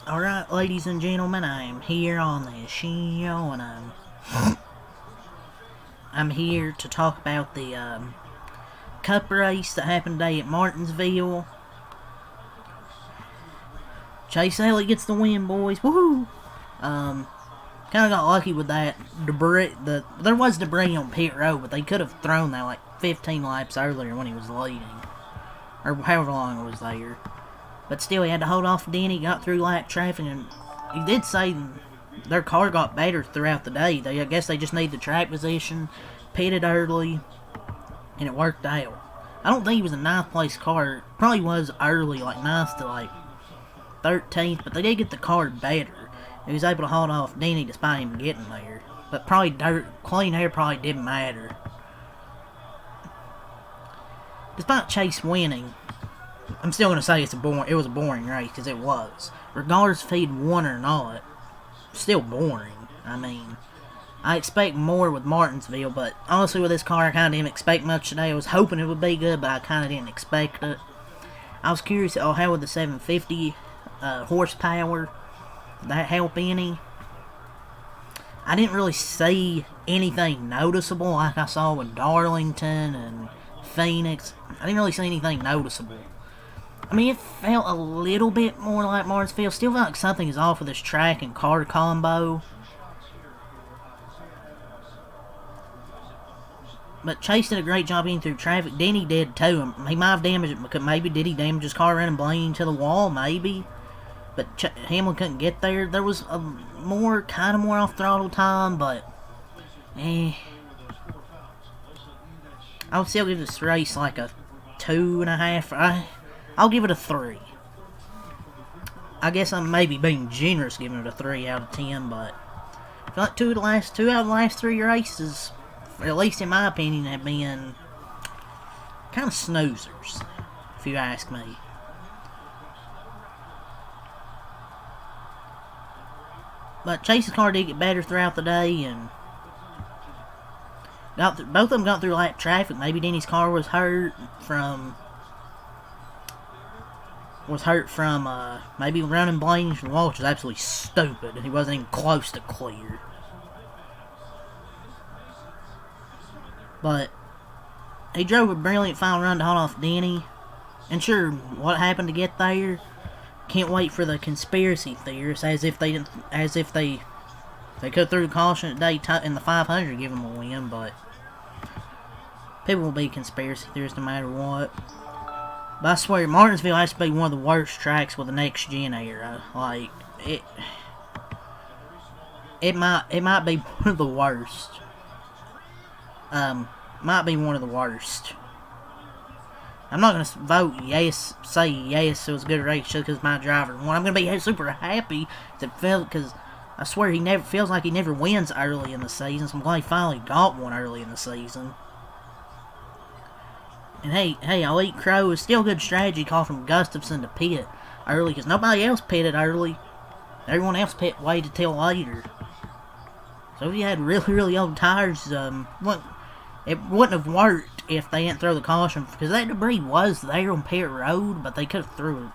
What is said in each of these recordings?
Alright, ladies and gentlemen, I am here on this show, and I'm here to talk about the cup race that happened today at Martinsville. Chase Elliott gets the win, boys. Woohoo! Kind of got lucky with that debris. There was debris on pit road, but they could have thrown that like 15 laps earlier when he was leading, or however long it was there. But still, he had to hold off Denny, got through lap traffic, and he did say their car got better throughout the day. I guess they just need the track position, pitted early, and it worked out. I don't think he was a 9th place car. Probably was early, like 9th to like 13th, but they did get the car better. He was able to hold off Denny despite him getting there. But probably clean air probably didn't matter. Despite Chase winning, I'm still going to say it was a boring race, because it was. Regardless if he'd won or not, still boring. I mean, I expect more with Martinsville, but honestly with this car I kind of didn't expect much today. I was hoping it would be good, but I kind of didn't expect it. I was curious, how would the 750 horsepower, did that help any? I didn't really see anything noticeable like I saw with Darlington and Phoenix. I didn't really see anything noticeable. I mean, it felt a little bit more like Martinsville. Still felt like something is off with this track and car combo. But Chase did a great job getting through traffic. Denny did too. He might have damaged it, because maybe did he damage his car around and blame to the wall? Maybe. But Hamlin couldn't get there. There was a kind of more off throttle time, but I would still give this race like a 2.5. I'll give it a 3. I guess I'm maybe being generous giving it a 3 out of 10, but I feel like 2 out of the last 3 races, at least in my opinion, have been kind of snoozers, if you ask me. But Chase's car did get better throughout the day, and both of them got through lap traffic. Maybe Denny's car was hurt from maybe running Blaney from the wall, which was absolutely stupid. He wasn't even close to clear. But he drove a brilliant final run to hold off Denny. And sure, what happened to get there? Can't wait for the conspiracy theorists, as if they could through caution today in the 500 give them a win. But people will be conspiracy theorists no matter what. But I swear, Martinsville has to be one of the worst tracks with the next gen era. Like, it might be one of the worst. Might be one of the worst. I'm not gonna say yes, it was a good race just because my driver won. I'm gonna be super happy because I swear he feels like he never wins early in the season. So I'm glad he finally got one early in the season. And hey, I'll eat crow. It's still a good strategy call from Gustafson to pit early, because nobody else pitted early. Everyone else waited till later. So if you had really, really old tires, it wouldn't have worked if they didn't throw the caution, because that debris was there on pit road, but they could have threw it a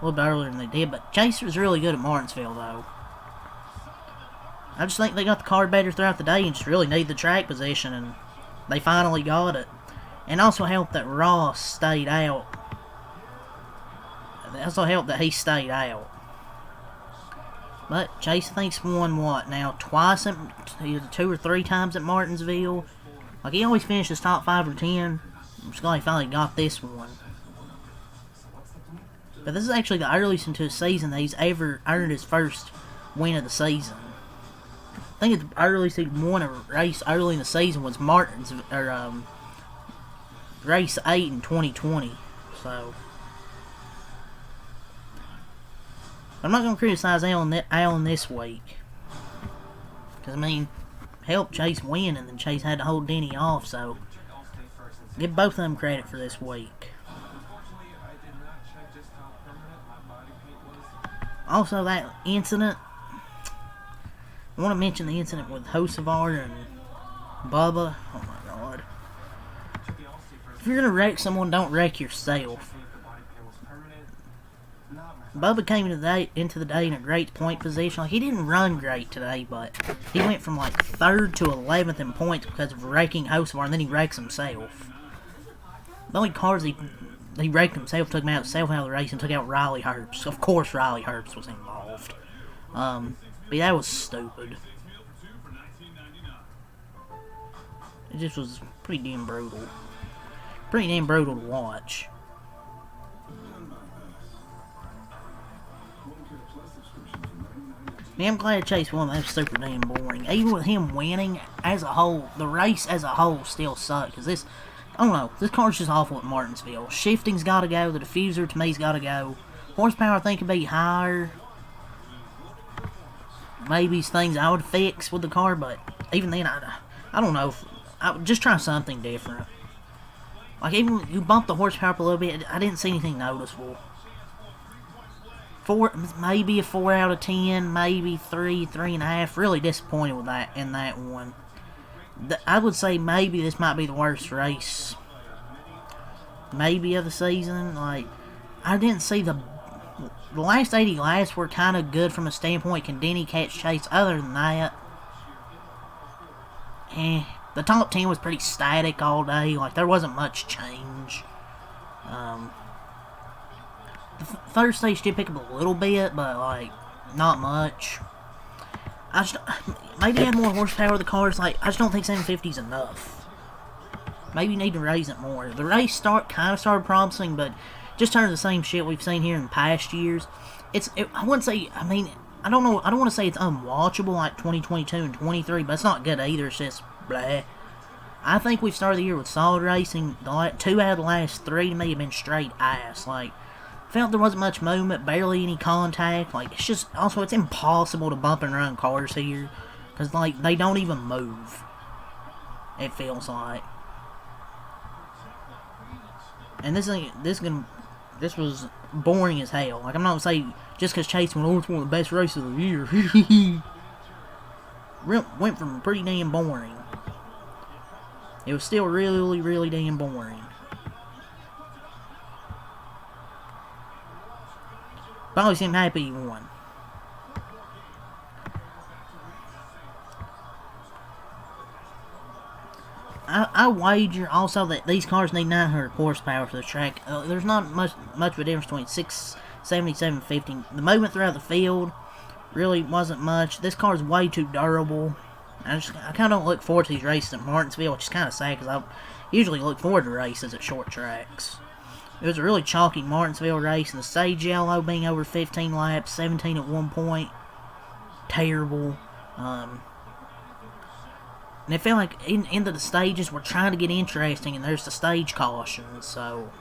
little bit earlier than they did. But Chase was really good at Martinsville, though. I just think they got the car better throughout the day and just really need the track position, and they finally got it. And also helped that Ross stayed out. It also helped that he stayed out. But Chase, I think's won what now? Twice, either 2 or 3 times at Martinsville. Like, he always finishes top 5 or 10. I'm just glad he finally got this one. But this is actually the earliest into a season that he's ever earned his first win of the season. I think the earliest he won a race early in the season was race 8 in 2020. So I'm not going to criticize Allen this week, because I mean, helped Chase win, and then Chase had to hold Denny off. So give both of them credit for this week. Also, that incident, I want to mention the incident with Hocevar and Bubba. Oh my god. If you're going to wreck someone, don't wreck yourself. Bubba came into the day in a great point position. Like, he didn't run great today, but he went from like 3rd to 11th in points because of raking Hocevar, and then he rakes himself. The only cars he raked himself, took himself out of the race, and took out Riley Herbst. Of course Riley Herbst was involved. But that was stupid. It just was pretty damn brutal. Pretty damn brutal to watch. Man, I'm glad Chase won. That was super damn boring. Even with him winning, as a whole, the race as a whole still sucked. Because this, I don't know, this car's just awful at Martinsville. Shifting's got to go. The diffuser, to me's got to go. Horsepower, I think, could be higher. Maybe things I would fix with the car, but even then, I don't know. I would just try something different. Like, even you bump the horsepower up a little bit, I didn't see anything noticeable. Maybe a 4 out of 10, maybe 3.5. Really disappointed with that in that one. I would say maybe this might be the worst race, maybe of the season. Like, I didn't see the last 80 laps were kind of good from a standpoint. Can Denny catch Chase? Other than that, the top 10 was pretty static all day. Like, there wasn't much change. The third stage did pick up a little bit, but, like, not much. Maybe add more horsepower to the cars. Like, I just don't think 750 is enough. Maybe you need to raise it more. The race kind of started promising, but just turns the same shit we've seen here in past years. I wouldn't say, I mean, I don't know, I don't want to say it's unwatchable like 2022 and 23, but it's not good either. It's just blah. I think we've started the year with solid racing. 2 out of the last 3 to me have been straight ass. Like, felt there wasn't much movement, barely any contact. Like, it's just, also, it's impossible to bump and run cars here. Because, like, they don't even move. It feels like. And this was boring as hell. Like, I'm not going to say, just because Chase went, it's one of the best races of the year. Went from pretty damn boring. It was still really, really damn boring. Probably seemed happy he won. I wager also that these cars need 900 horsepower for the track. There's not much of a difference between 670, 750. The movement throughout the field really wasn't much. This car is way too durable. I kind of don't look forward to these races at Martinsville, which is kind of sad because I usually look forward to races at short tracks. It was a really chalky Martinsville race, and the stage yellow being over 15 laps, 17 at one point. Terrible. And it felt like into the stages we're trying to get interesting, and there's the stage cautions, so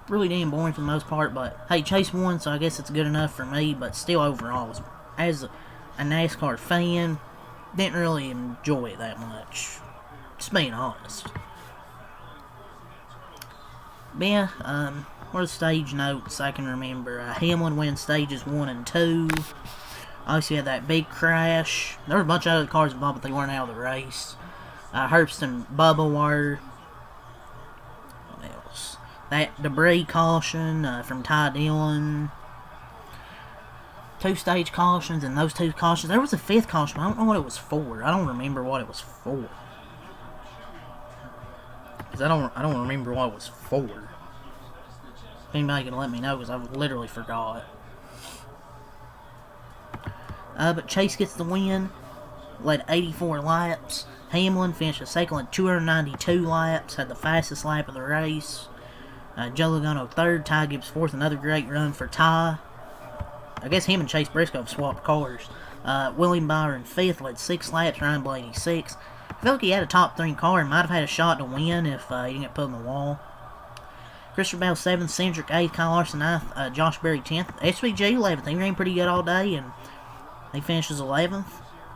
really damn boring for the most part. But hey, Chase won, so I guess it's good enough for me. But still, overall, as a NASCAR fan, didn't really enjoy it that much. Just being honest. But yeah, what are the stage notes I can remember? Hamlin wins stages 1 and 2. Obviously had that big crash. There were a bunch of other cars involved, but they weren't out of the race. Herbst and Bubba were. What else? That debris caution from Ty Dillon. 2 stage cautions, and those 2 cautions. There was a 5th caution, but I don't know what it was for. I don't remember what it was for. Because I don't remember what it was for. If anybody can let me know, because I literally forgot. But Chase gets the win. Led 84 laps. Hamlin finished a second at 292 laps. Had the fastest lap of the race. Joe Logano 3rd. Ty Gibbs 4th. Another great run for Ty. I guess him and Chase Briscoe have swapped cars. William Byron 5th. Led 6 laps. Ryan Blaney 6th. I feel like he had a top 3 car and might have had a shot to win if he didn't get put on the wall. Christopher Bell 7th, Cindric 8th, Kyle Larson 9th, Josh Berry 10th, SVG 11th. He ran pretty good all day, and he finishes 11th.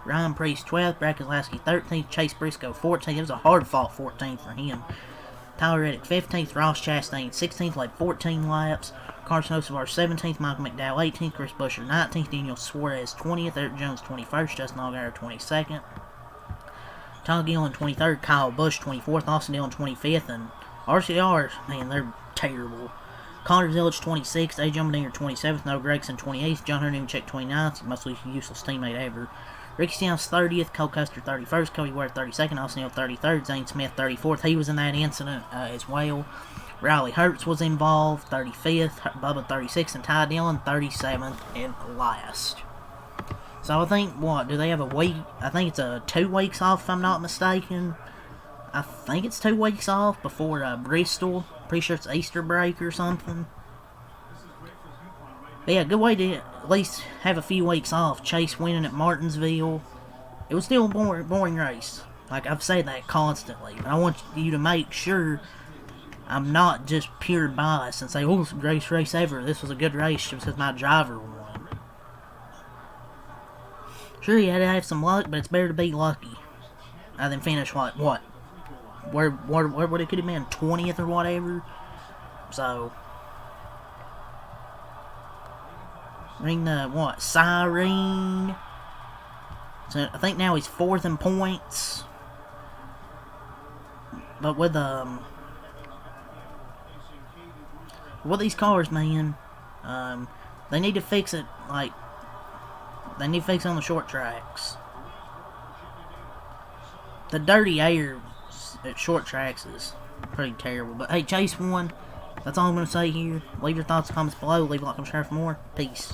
Ryan Priest 12th, Brad Keselowski 13th, Chase Briscoe 14th. It was a hard-fought 14th for him. Tyler Reddick 15th, Ross Chastain 16th, led 14 laps. Carson Hocevar 17th, Michael McDowell 18th, Chris Buescher 19th, Daniel Suarez 20th, Eric Jones 21st, Justin Allgaier 22nd. Tom Gillen 23rd, Kyle Busch 24th, Austin Dillon 25th, and RCR, man, they're terrible. Connor Zillich 26th, A. Jumdinger 27th, Noah Gregson 28th, John Hernimchek 29th, most useless teammate ever. Ricky Stenhouse 30th, Cole Custer 31st, Cody Ware 32nd, Austin Hill 33rd, Zane Smith 34th. He was in that incident as well. Riley Hurts was involved, 35th, Bubba 36th, and Ty Dillon 37th and last. So I think, what, do they have a week? I think it's 2 weeks off, if I'm not mistaken. I think it's 2 weeks off before Bristol. Pretty sure it's Easter break or something. But yeah, good way to at least have a few weeks off. Chase winning at Martinsville. It was still a boring race. Like, I've said that constantly. But I want you to make sure I'm not just pure bias and say, oh, it's the greatest race ever. This was a good race just because my driver won. Sure, you had to have some luck, but it's better to be lucky than finish, what? Where would it could have been? 20th or whatever? So, ring the, what? Siren. So, I think now he's 4th in points. But with these cars, man, they need to fix it, like, they need to fix it on the short tracks. The dirty air at short tracks is pretty terrible. But hey, Chase won. That's all I'm going to say here. Leave your thoughts and comments below. Leave a like and subscribe for more. Peace.